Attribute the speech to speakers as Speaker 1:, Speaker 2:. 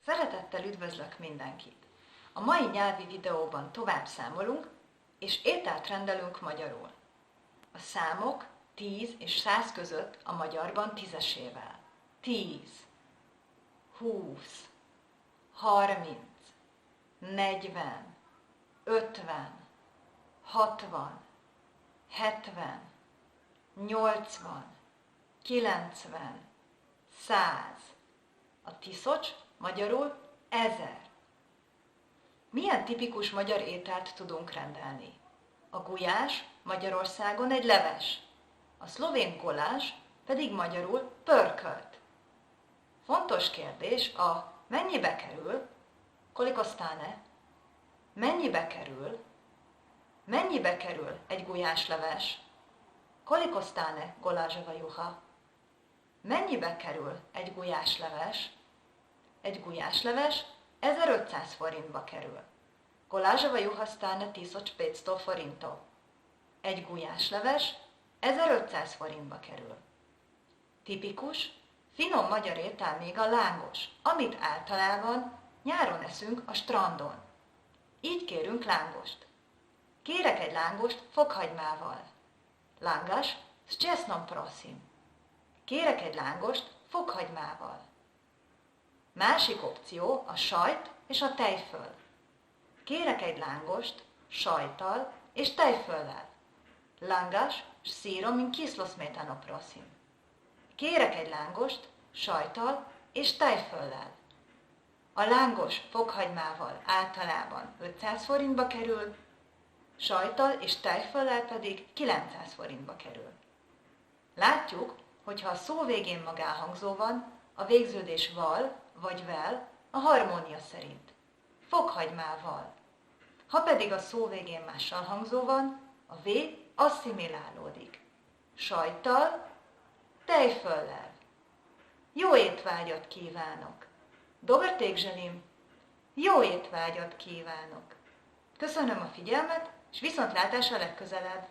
Speaker 1: Szeretettel üdvözlök mindenkit! A mai nyelvi videóban tovább számolunk, és ételt rendelünk magyarul. A számok 10 és 100 között a magyarban tízesével. 10, 20, 30, 40, 50, 60, 70, 80, 90, 100. A tiszocs magyarul 1000. Milyen tipikus magyar ételt tudunk rendelni? A gulyás Magyarországon egy leves, a szlovén golás pedig magyarul pörkölt. Fontos kérdés a mennyibe kerül, koliko stane? Mennyibe kerül? Mennyibe kerül egy gulyásleves? Koliko stane golázsava juha? Mennyibe kerül egy gulyásleves? Egy gulyásleves 1500 forintba kerül. Golázsava juha stane 1500 forintov. Egy gulyásleves 1500 forintba kerül. Tipikus, finom magyar étel még a lángos, amit általában nyáron eszünk a strandon. Így kérünk lángost. Kérek egy lángost fokhagymával. Lángas s česnom prosim. Kérek egy lángost fokhagymával. Másik opció a sajt és a tejföl. Kérek egy lángost sajttal és tejföllel. Lángas s szírom in kislo smetano prosim. Kérek egy lángost sajttal és tejföllel. A lángos fokhagymával általában 500 forintba kerül, sajttal és tejföllel pedig 900 forintba kerül. Látjuk, hogyha a szó végén magánhangzó van, a végződés val vagy vel a harmónia szerint. Fokhagymával. Ha pedig a szó végén mással hangzó van, a v asszimilálódik. Sajttal, tejföllel. Jó étvágyat kívánok! Dober tégzselim! Jó étvágyat kívánok! Köszönöm a figyelmet, és viszontlátásra legközelebb!